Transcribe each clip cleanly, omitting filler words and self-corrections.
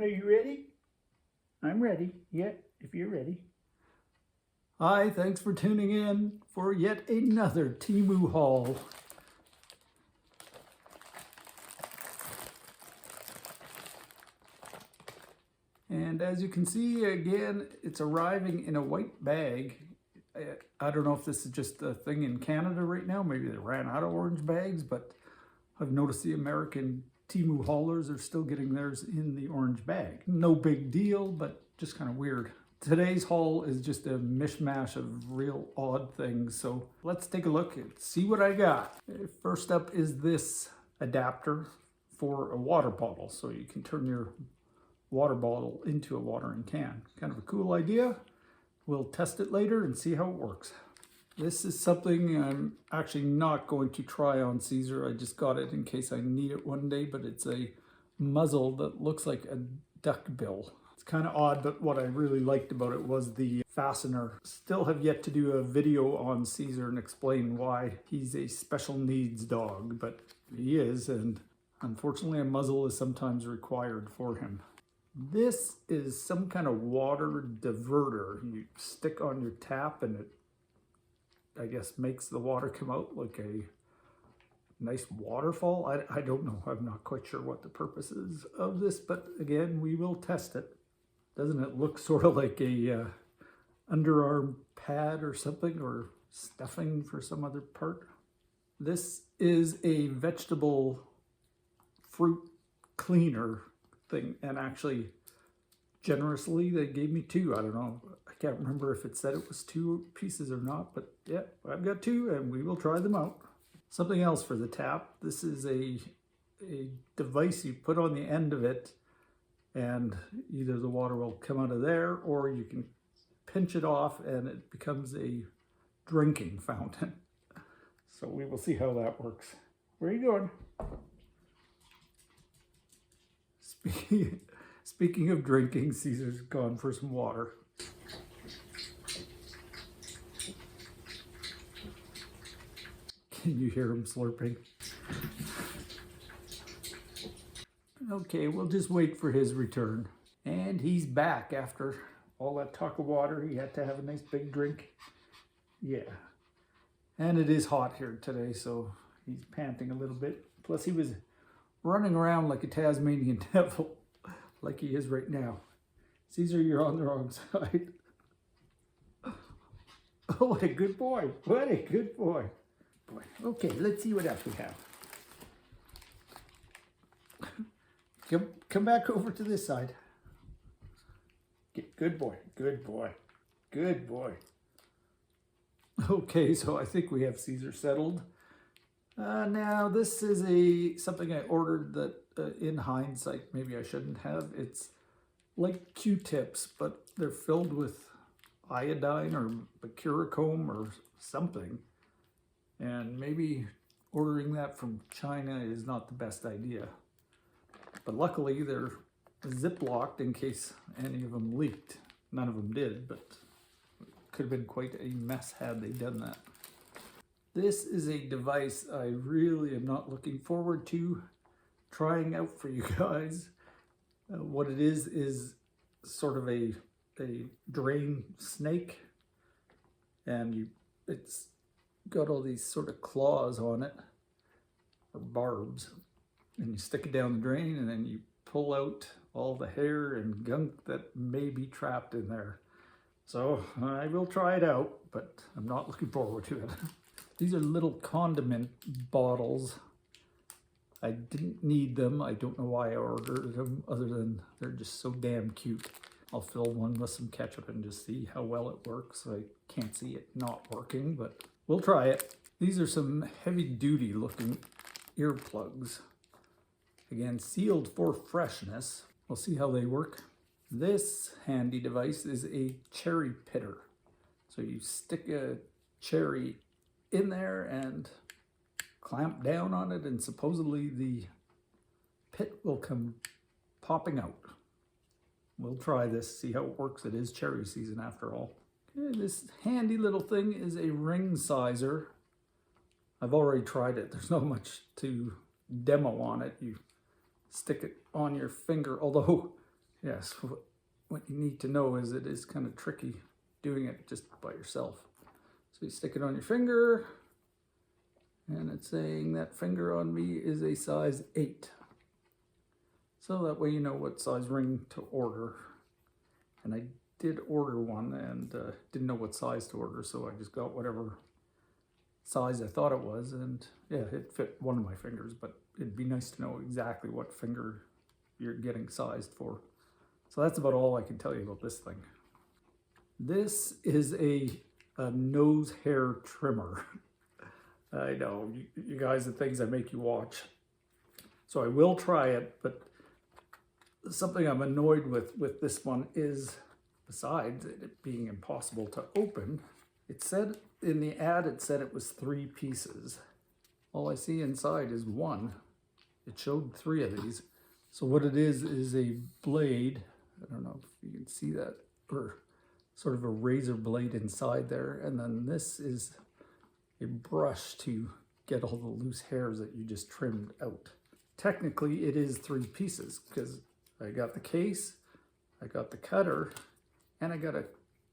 Are you ready? I'm ready. Yeah, if you're ready. Hi, thanks for tuning in for yet another Temu haul. And as you can see, again, it's arriving in a white bag. I don't know if this is just a thing in Canada right now. Maybe they ran out of orange bags, but I've noticed the American Temu haulers are still getting theirs in the orange bag. No big deal, but just kind of weird. Today's haul is just a mishmash of real odd things. So let's take a look and see what I got. First up is this adapter for a water bottle. So you can turn your water bottle into a watering can. Kind of a cool idea. We'll test it later and see how it works. This is something I'm actually not going to try on Caesar. I just got it in case I need it one day, but it's a muzzle that looks like a duck bill. It's kind of odd, but what I really liked about it was the fastener. Still have yet to do a video on Caesar and explain why he's a special needs dog, but he is, and unfortunately a muzzle is sometimes required for him. This is some kind of water diverter. You stick on your tap and it, I guess, makes the water come out like a nice waterfall. I don't know. I'm not quite sure what the purpose is of this, but again, we will test it. Doesn't it look sort of like a underarm pad or something, or stuffing for some other part? This is a vegetable fruit cleaner thing, and actually generously they gave me two. I don't know, I can't remember if it said it was 2 pieces or not, but yeah, I've got 2 and we will try them out. Something else for the tap. This is a device you put on the end of it, and either the water will come out of there or you can pinch it off and it becomes a drinking fountain. So we will see how that works. Where are you going? Speaking of drinking, Caesar's gone for some water. Can you hear him slurping? Okay, we'll just wait for his return. And he's back after all that talk of water. He had to have a nice big drink. Yeah. And it is hot here today, so he's panting a little bit. Plus he was running around like a Tasmanian devil, like he is right now. Caesar, you're on the wrong side. Oh, what a good boy. What a good boy. Okay, let's see what else we have. Come back over to this side. Good boy, good boy, good boy. Okay, so I think we have Caesar settled. Now this is something I ordered that in hindsight maybe I shouldn't have. It's like Q-tips, but they're filled with iodine or mercurochrome or something. And maybe ordering that from China is not the best idea. But luckily they're zip-locked in case any of them leaked. None of them did, but it could have been quite a mess had they done that. This is a device I really am not looking forward to trying out for you guys. What it is sort of a drain snake, and it's got all these sort of claws on it, or barbs, and you stick it down the drain and then you pull out all the hair and gunk that may be trapped in there. So I will try it out, but I'm not looking forward to it. These are little condiment bottles. I didn't need them. I don't know why I ordered them, other than they're just so damn cute. I'll fill one with some ketchup and just see how well it works. I can't see it not working, but we'll try it. These are some heavy-duty looking earplugs. Again, sealed for freshness. We'll see how they work. This handy device is a cherry pitter. So you stick a cherry in there and clamp down on it, and supposedly the pit will come popping out. We'll try this, see how it works. It is cherry season after all. Okay, this handy little thing is a ring sizer. I've already tried it. There's not much to demo on it. You stick it on your finger, although yes, what you need to know is it is kind of tricky doing it just by yourself. So you stick it on your finger, and it's saying that finger on me is a size 8. So that way you know what size ring to order. And I did order one and didn't know what size to order, so I just got whatever size I thought it was, and yeah, it fit one of my fingers, but it'd be nice to know exactly what finger you're getting sized for. So that's about all I can tell you about this thing. This is a nose hair trimmer. I know, you guys, the things I make you watch. So I will try it, but something I'm annoyed with this one is, besides it being impossible to open, it said in the ad, it said it was 3 pieces. All I see inside is one. It showed 3 of these. So what it is a blade. I don't know if you can see that, or sort of a razor blade inside there. And then this is a brush to get all the loose hairs that you just trimmed out. Technically, it is 3 pieces because I got the case, I got the cutter, and I got a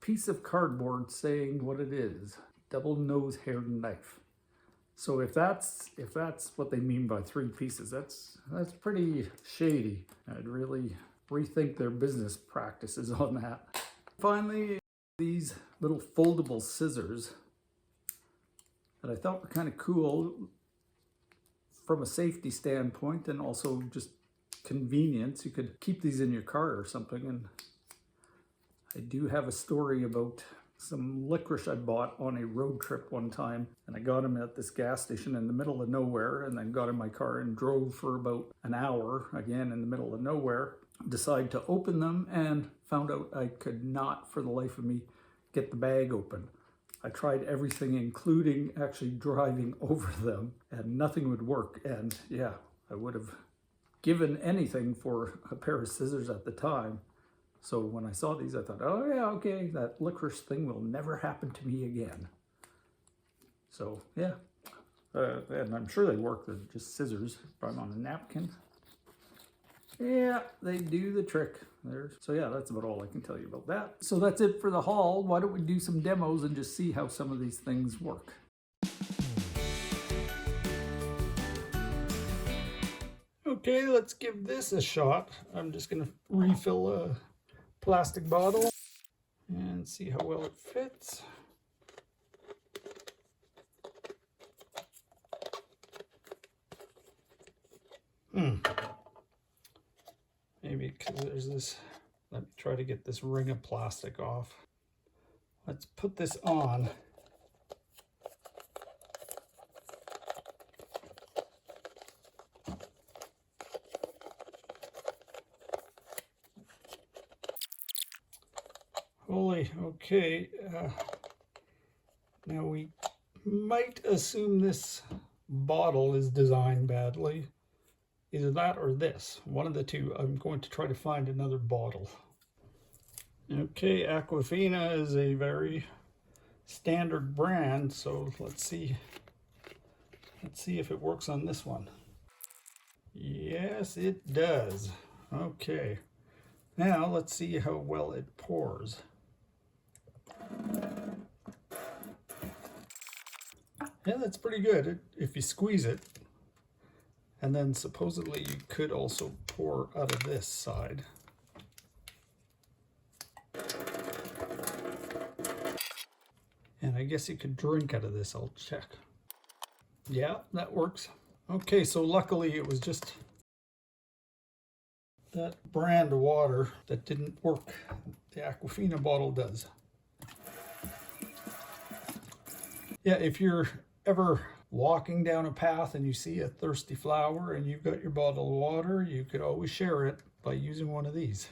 piece of cardboard saying what it is. Double nose hair knife. So if that's what they mean by 3 pieces, that's pretty shady. I'd really rethink their business practices on that. Finally, these little foldable scissors that I thought were kind of cool from a safety standpoint and also just convenience. You could keep these in your car or something. And I do have a story about some licorice I bought on a road trip one time, and I got them at this gas station in the middle of nowhere, and then got in my car and drove for about an hour, again in the middle of nowhere. Decided to open them and found out I could not for the life of me get the bag open. I tried everything, including actually driving over them, and nothing would work. And yeah, I would have given anything for a pair of scissors at the time. So when I saw these, I thought, oh yeah, okay, that licorice thing will never happen to me again. So yeah, and I'm sure they work. They're just scissors. Put them on a napkin. Yeah, they do the trick. So yeah, that's about all I can tell you about that. So that's it for the haul. Why don't we do some demos and just see how some of these things work. Okay, let's give this a shot. I'm just gonna refill a plastic bottle and see how well it fits. Maybe because there's this, let me try to get this ring of plastic off. Let's put this on. Holy, okay. Now we might assume this bottle is designed badly. Either that or this, one of the two. I'm going to try to find another bottle. Okay, Aquafina is a very standard brand, so let's see if it works on this one. Yes, it does. Okay, now let's see how well it pours. Yeah, that's pretty good if you squeeze it. And then supposedly you could also pour out of this side. And I guess you could drink out of this, I'll check. Yeah, that works. Okay, so luckily it was just that brand of water that didn't work. The Aquafina bottle does. Yeah, if you're ever walking down a path and you see a thirsty flower and you've got your bottle of water, you could always share it by using one of these.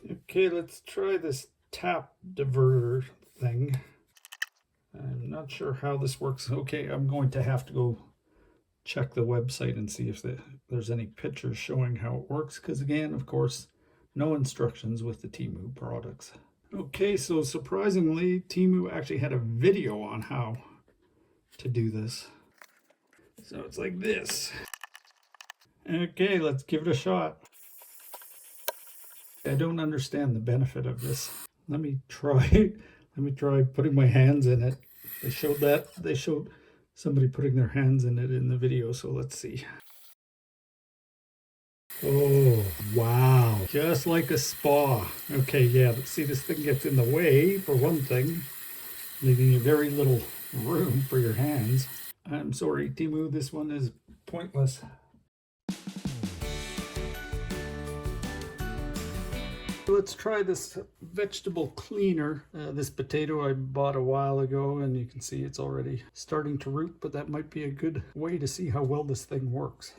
Okay, let's try this tap diverter thing. I'm not sure how this works. Okay, I'm going to have to go check the website and see if there's any pictures showing how it works, because again, of course, no instructions with the Temu products. Okay, so surprisingly, Temu actually had a video on how to do this. So it's like this. Okay, let's give it a shot. I don't understand the benefit of this. Let me try. Let me try putting my hands in it. They showed that. They showed somebody putting their hands in it in the video, so let's see. Oh, wow. Just like a spa. Okay, yeah, but see, this thing gets in the way, for one thing, leaving you very little room for your hands. I'm sorry, Temu, this one is pointless. Let's try this vegetable cleaner. This potato I bought a while ago, and you can see it's already starting to root, but that might be a good way to see how well this thing works.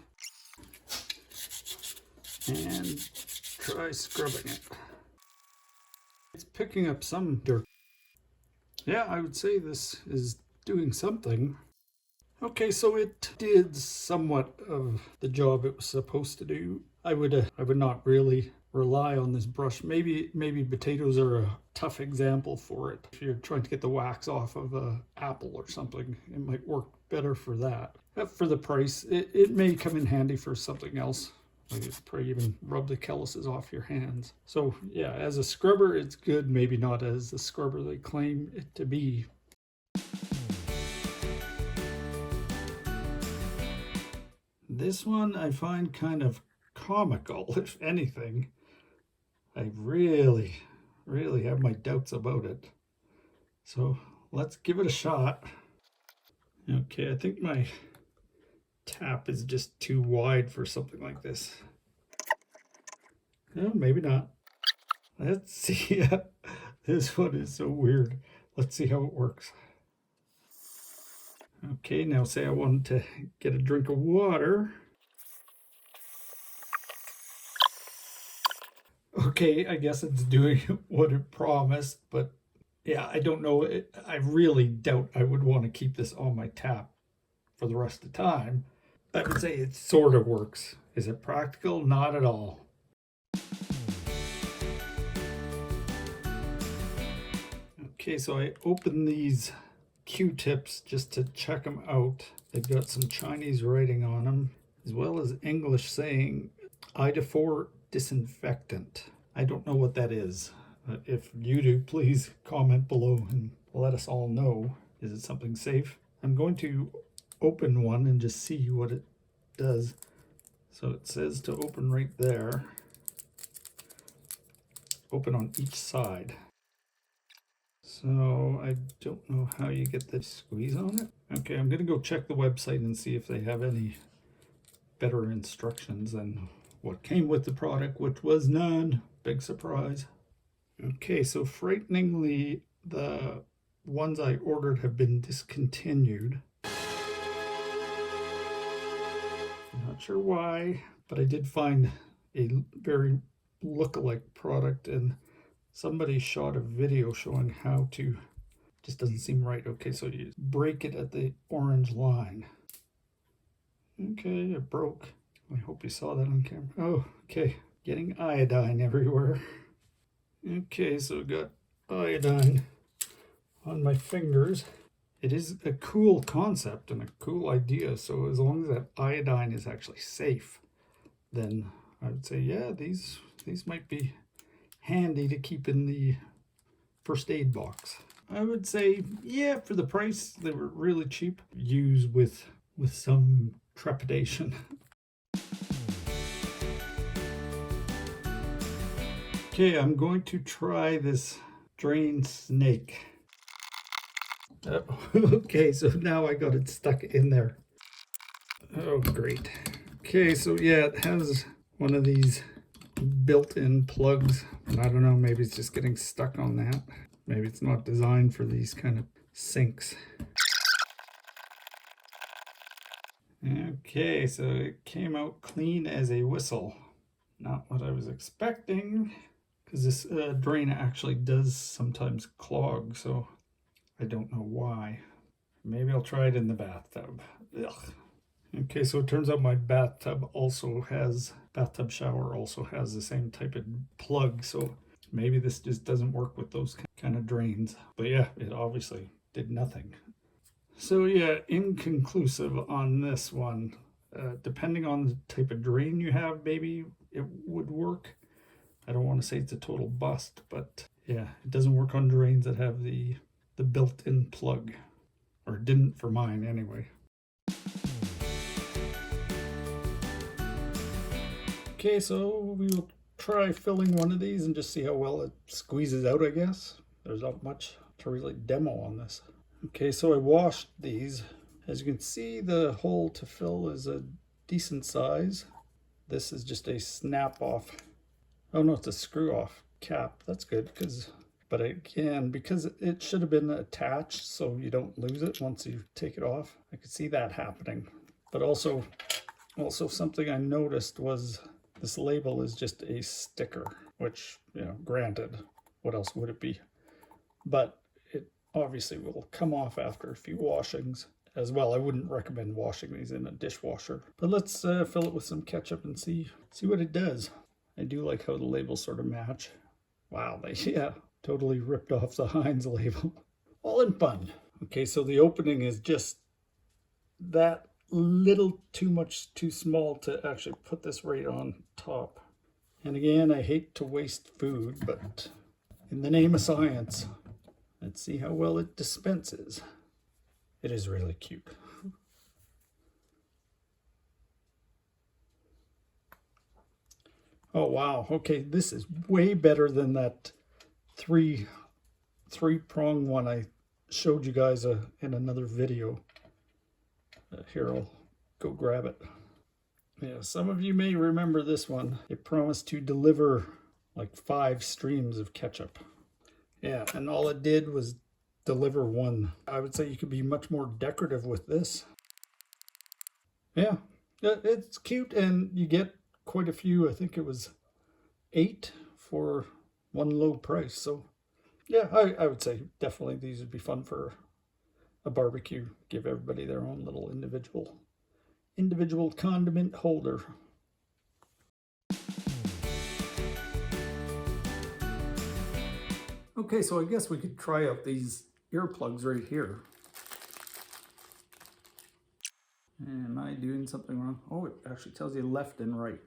And try scrubbing it. It's picking up some dirt. Yeah, I would say this is doing something. Okay, so it did somewhat of the job it was supposed to do. I would not really rely on this brush. Maybe potatoes are a tough example for it. If you're trying to get the wax off of an apple or something, it might work better for that. For the price, it may come in handy for something else. Like it's probably even rub the calluses off your hands. So yeah, as a scrubber, it's good. Maybe not as the scrubber they claim it to be. This one I find kind of comical, if anything. I really have my doubts about it. So let's give it a shot. Okay, I think my tap is just too wide for something like this. No, maybe not. Let's see. This one is so weird. Let's see how it works. Okay, now say I wanted to get a drink of water. Okay, I guess it's doing what it promised, but yeah, I don't know. I really doubt I would want to keep this on my tap for the rest of the time. I would say it sort of works. Is it practical? Not at all. Okay, so I opened these Q-tips just to check them out. They've got some Chinese writing on them, as well as English saying Ida4 disinfectant. I don't know what that is. If you do, please comment below and let us all know. Is it something safe? I'm going to open one and just see what it does. So it says to open right there. Open on each side. So I don't know how you get the squeeze on it. Okay, I'm gonna go check the website and see if they have any better instructions than what came with the product, which was none. Big surprise. Okay, so frighteningly, the ones I ordered have been discontinued. I'm not sure why, but I did find a very look-alike product, and somebody shot a video showing how to. Just doesn't seem right. Okay, so you break it at the orange line. Okay, it broke. I hope you saw that on camera. Oh, okay. Getting iodine everywhere. Okay, so I got iodine on my fingers. It is a cool concept and a cool idea. So as long as that iodine is actually safe, then I would say, yeah, these might be handy to keep in the first aid box. I would say, yeah, for the price, they were really cheap. Use with some trepidation. Okay, I'm going to try this drain snake. Okay, so now I got it stuck in there. Oh, great. Okay, so yeah, it has one of these built-in plugs. I don't know, maybe it's just getting stuck on that. Maybe it's not designed for these kind of sinks. Okay, so it came out clean as a whistle. Not what I was expecting, because this drain actually does sometimes clog, so I don't know why. Maybe I'll try it in the bathtub. Ugh. Okay, so it turns out my bathtub shower also has the same type of plug, so maybe this just doesn't work with those kind of drains. But yeah, it obviously did nothing. So yeah, inconclusive on this one. Depending on the type of drain you have, maybe it would work. I don't want to say it's a total bust, but yeah, it doesn't work on drains that have the built-in plug, or it didn't for mine anyway. Okay, so we will try filling one of these and just see how well it squeezes out, I guess. There's not much to really demo on this. Okay, so I washed these. As you can see, the hole to fill is a decent size. This is just a snap off. Oh no, it's a screw off cap. That's good, but again, because it should have been attached so you don't lose it once you take it off. I could see that happening. But also something I noticed was this label is just a sticker, which, you know, granted, what else would it be? But it obviously will come off after a few washings as well. I wouldn't recommend washing these in a dishwasher. But let's fill it with some ketchup and see what it does. I do like how the labels sort of match. Wow, yeah, totally ripped off the Heinz label. All in fun. Okay, so the opening is just that little too small to actually put this right on top. And again, I hate to waste food, but in the name of science, let's see how well it dispenses. It is really cute. Oh wow, okay, this is way better than that three-prong one I showed you guys in another video. Here, I'll go grab it. Yeah, some of you may remember this one. It promised to deliver like 5 streams of ketchup. Yeah, and all it did was deliver 1. I would say you could be much more decorative with this. Yeah, it's cute, and you get quite a few. I think it was 8 for one low price. So yeah, I would say definitely these would be fun for a barbecue. Give everybody their own little individual condiment holder. Okay, so I guess we could try out these earplugs right here. Am I doing something wrong? Oh, it actually tells you left and right.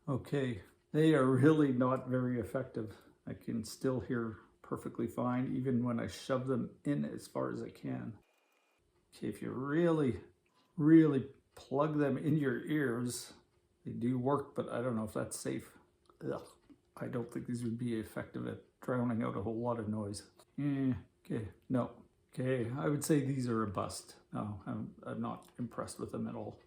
Okay, they are really not very effective. I can still hear perfectly fine, even when I shove them in as far as I can. Okay, if you really plug them in your ears, they do work, but I don't know if that's safe. Ugh. I don't think these would be effective at drowning out a whole lot of noise. Okay, no. Okay, I would say these are a bust. No, I'm not impressed with them at all.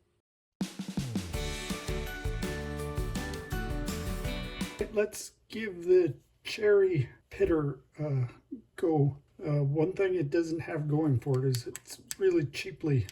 Let's give the cherry pitter a go. One thing it doesn't have going for it is it's really cheaply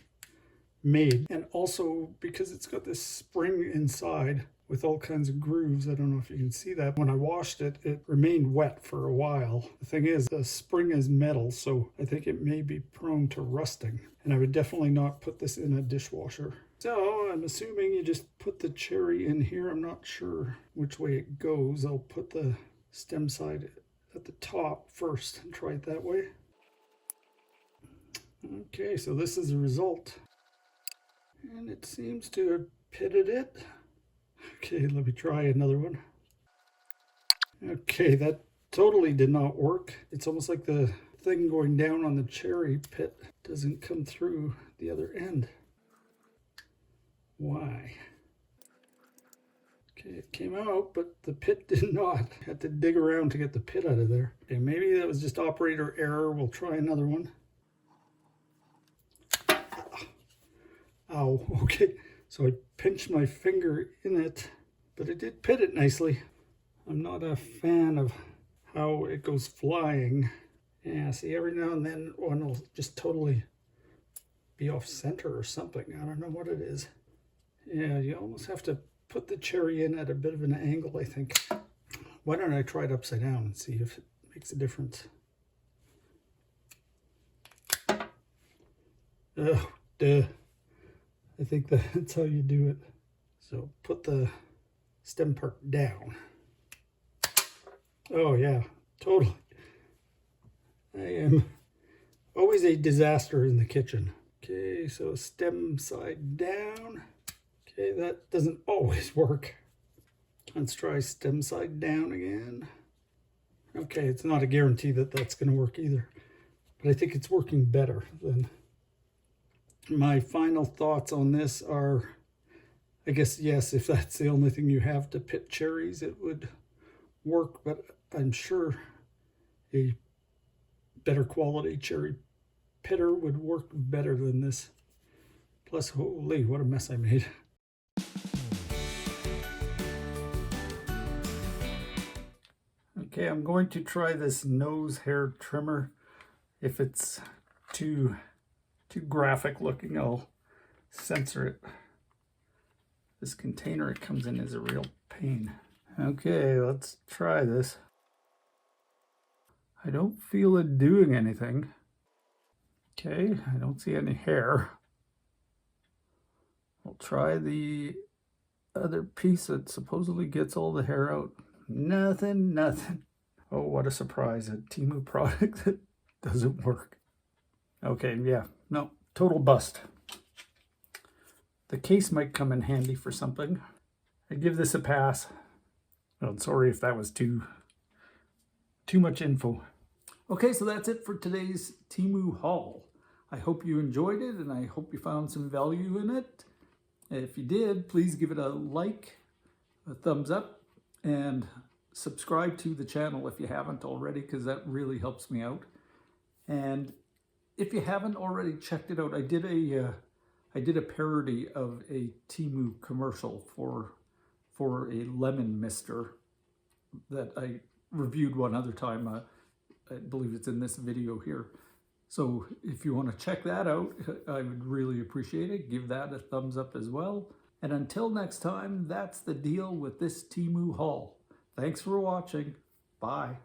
made, and also because it's got this spring inside with all kinds of grooves. I don't know if you can see that. When I washed it, it remained wet for a while. The thing is, the spring is metal, so I think it may be prone to rusting, and I would definitely not put this in a dishwasher. So I'm assuming you just put the cherry in here. I'm not sure which way it goes. I'll put the stem side at the top first and try it that way. Okay, so this is the result. And it seems to have pitted it. Okay, let me try another one. Okay, that totally did not work. It's almost like the thing going down on the cherry pit doesn't come through the other end. Why? Okay, it came out, but the pit did not. Had to dig around to get the pit out of there. Okay, maybe that was just operator error. We'll try another one. Ow, okay. So I pinched my finger in it, but it did pit it nicely. I'm not a fan of how it goes flying. Yeah, see, every now and then one will just totally be off center or something. I don't know what it is. Yeah, you almost have to put the cherry in at a bit of an angle, I think. Why don't I try it upside down and see if it makes a difference? Oh, duh. I think that's how you do it. So put the stem part down. Oh yeah, totally. I am always a disaster in the kitchen. Okay, Okay, so stem side down. Okay, that doesn't always work. Let's try stem side down again. Okay, it's not a guarantee that that's going to work either, but I think it's working better than. My final thoughts on this are, I guess, yes, if that's the only thing you have to pit cherries, it would work, but I'm sure a better quality cherry pitter would work better than this. Plus, holy, what a mess I made. Okay, I'm going to try this nose hair trimmer. If it's too graphic looking, I'll censor it. This container it comes in is a real pain. Okay, let's try this. I don't feel it doing anything. Okay, I don't see any hair. I'll try the other piece that supposedly gets all the hair out. Nothing. Oh, what a surprise. A Temu product that doesn't work. Okay, yeah, no, total bust. The case might come in handy for something. I give this a pass. Oh, sorry if that was too much info. Okay, so that's it for today's Temu haul. I hope you enjoyed it and I hope you found some value in it. If you did, please give it a like, a thumbs up, and subscribe to the channel if you haven't already, because that really helps me out. And if you haven't already checked it out, I did a parody of a Temu commercial for a lemon mister that I reviewed one other time. I believe it's in this video here. So if you want to check that out, I would really appreciate it. Give that a thumbs up as well. And until next time, that's the deal with this Temu haul. Thanks for watching. Bye.